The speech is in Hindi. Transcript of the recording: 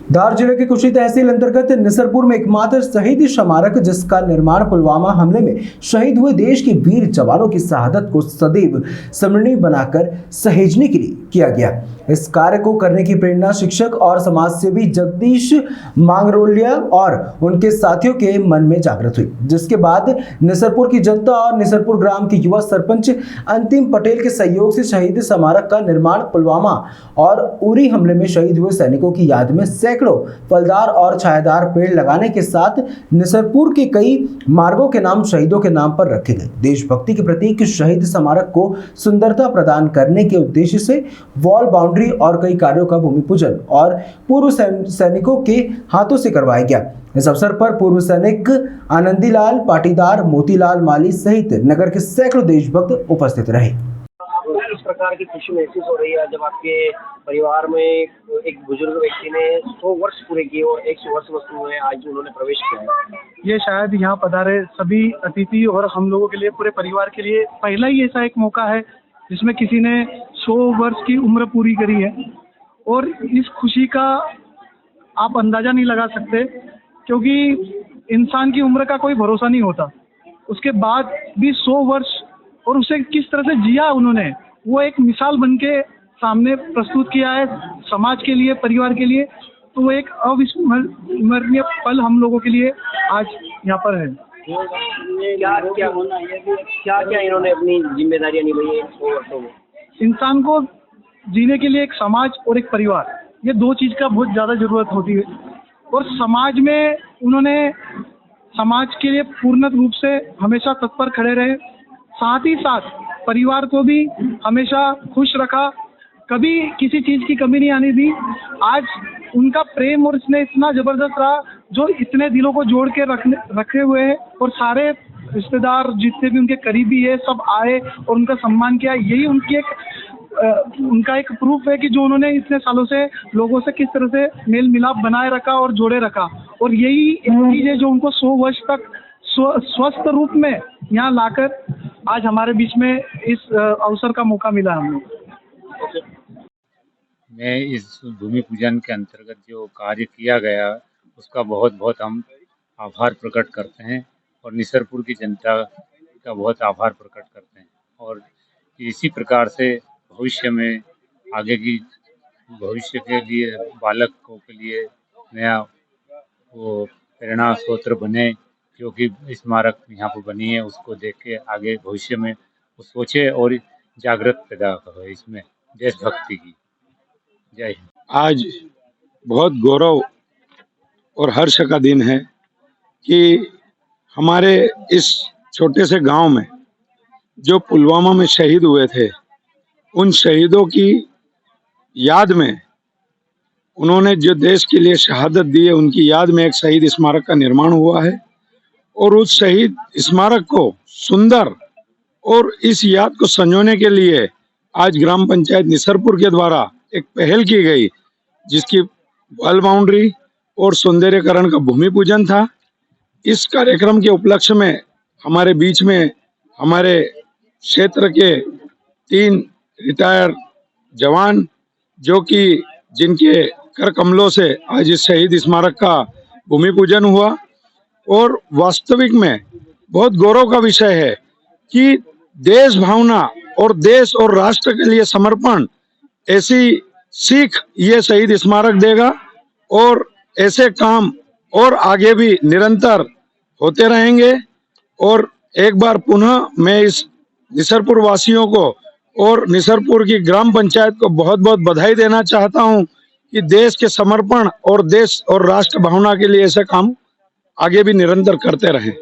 धार जिले के कुशी तहसील अंतर्गत निसरपुर में एकमात्र शहीद स्मारक जिसका निर्माण पुलवामा हमले में शहीद हुए देश के वीर जवानों की शहादत को सदैव स्मरणीय बनाकर सहेजने के लिए किया गया। इस कार्य को करने की प्रेरणा शिक्षक और समाजसेवी जगदीश मांगरोलिया और उनके साथियों के मन में जागृत हुई, जिसके बाद निसरपुर की जनता और निसरपुर ग्राम के युवा सरपंच अंतिम पटेल के सहयोग से शहीद स्मारक का निर्माण पुलवामा और उरी हमले में शहीद हुए सैनिकों की याद में सैकड़ों फलदार और छायादार पेड़ लगाने के साथ निसरपुर के कई मार्गों के नाम शहीदों के नाम पर रखे गए। देशभक्ति के प्रतीक शहीद स्मारक को सुंदरता प्रदान करने के उद्देश्य से वॉल बाउंड्री और कई कार्यों का भूमि पूजन और पूर्व सैनिकों के हाथों से करवाया गया। इस अवसर पर पूर्व सैनिक आनंदीलाल पाटीदार, मोतीलाल माली सहित नगर के सैकड़ों देशभक्त उपस्थित रहे। इस प्रकार की खुशी महसूस हो रही है जब आपके परिवार में एक बुजुर्ग व्यक्ति ने 100 वर्ष पूरे किए और 100 वर्ष वस्तु में आज उन्होंने प्रवेश किया। ये शायद यहाँ पधारे सभी अतिथि और हम लोगों के लिए, पूरे परिवार के लिए पहला ही ऐसा एक मौका है जिसमें किसी ने 100 वर्ष की उम्र पूरी करी है। और इस खुशी का आप अंदाज़ा नहीं लगा सकते, क्योंकि इंसान की उम्र का कोई भरोसा नहीं होता। उसके बाद भी 100 वर्ष और उसे किस तरह से जिया उन्होंने, वो एक मिसाल बन के सामने प्रस्तुत किया है समाज के लिए, परिवार के लिए। तो वो एक अविस्मरणीय पल हम लोगों के लिए आज यहाँ पर है। क्या इन्होंने अपनी जिम्मेदारियां निभाई है 100 वर्षों में? इंसान को जीने के लिए एक समाज और एक परिवार, ये दो चीज़ का बहुत ज़्यादा ज़रूरत होती है। और समाज में उन्होंने समाज के लिए पूर्ण रूप से हमेशा तत्पर खड़े रहे, साथ ही साथ परिवार को भी हमेशा खुश रखा, कभी किसी चीज़ की कमी नहीं आने दी। आज उनका प्रेम और स्नेह इतना ज़बरदस्त रहा जो इतने दिलों को जोड़ के रखे हुए हैं, और सारे रिश्तेदार जितने भी उनके करीबी है सब आए और उनका सम्मान किया। यही उनका एक प्रूफ है कि जो उन्होंने इतने सालों से लोगों से किस तरह से मेल मिलाप बनाए रखा और जोड़े रखा। और यही चीज़ है जो उनको 100 वर्ष तक स्वस्थ रूप में यहाँ लाकर आज हमारे बीच में इस अवसर का मौका मिला हम लोग। मैं इस भूमि पूजन के अंतर्गत जो कार्य किया गया उसका बहुत बहुत हम आभार प्रकट करते हैं और निसरपुर की जनता का बहुत आभार प्रकट करते हैं। और इसी प्रकार से भविष्य में आगे की भविष्य के लिए बालकों के लिए नया वो प्रेरणा स्रोत बने, क्योंकि स्मारक यहाँ पर बनी है उसको देख के आगे भविष्य में वो सोचे और जागृत पैदा हो इसमें देशभक्ति की। जय हिंद। आज बहुत गौरव और हर्ष का दिन है कि हमारे इस छोटे से गांव में जो पुलवामा में शहीद हुए थे, उन शहीदों की याद में उन्होंने जो देश के लिए शहादत दी है, उनकी याद में एक शहीद स्मारक का निर्माण हुआ है। और उस शहीद स्मारक को सुंदर और इस याद को संजोने के लिए आज ग्राम पंचायत निसरपुर के द्वारा एक पहल की गई, जिसकी वॉल बाउंड्री और सौंदर्यकरण का भूमि पूजन था। इस कार्यक्रम के उपलक्ष्य में हमारे बीच में हमारे क्षेत्र के 3 रिटायर जवान, जो कि जिनके कर कमलों से आज इस शहीद स्मारक का भूमि पूजन हुआ। और वास्तविक में बहुत गौरव का विषय है कि देश भावना और देश और राष्ट्र के लिए समर्पण, ऐसी सीख ये शहीद स्मारक देगा। और ऐसे काम और आगे भी निरंतर होते रहेंगे। और एक बार पुनः मैं इस निसरपुर वासियों को और निसरपुर की ग्राम पंचायत को बहुत बहुत बधाई देना चाहता हूं कि देश के समर्पण और देश और राष्ट्र भावना के लिए ऐसे काम आगे भी निरंतर करते रहें।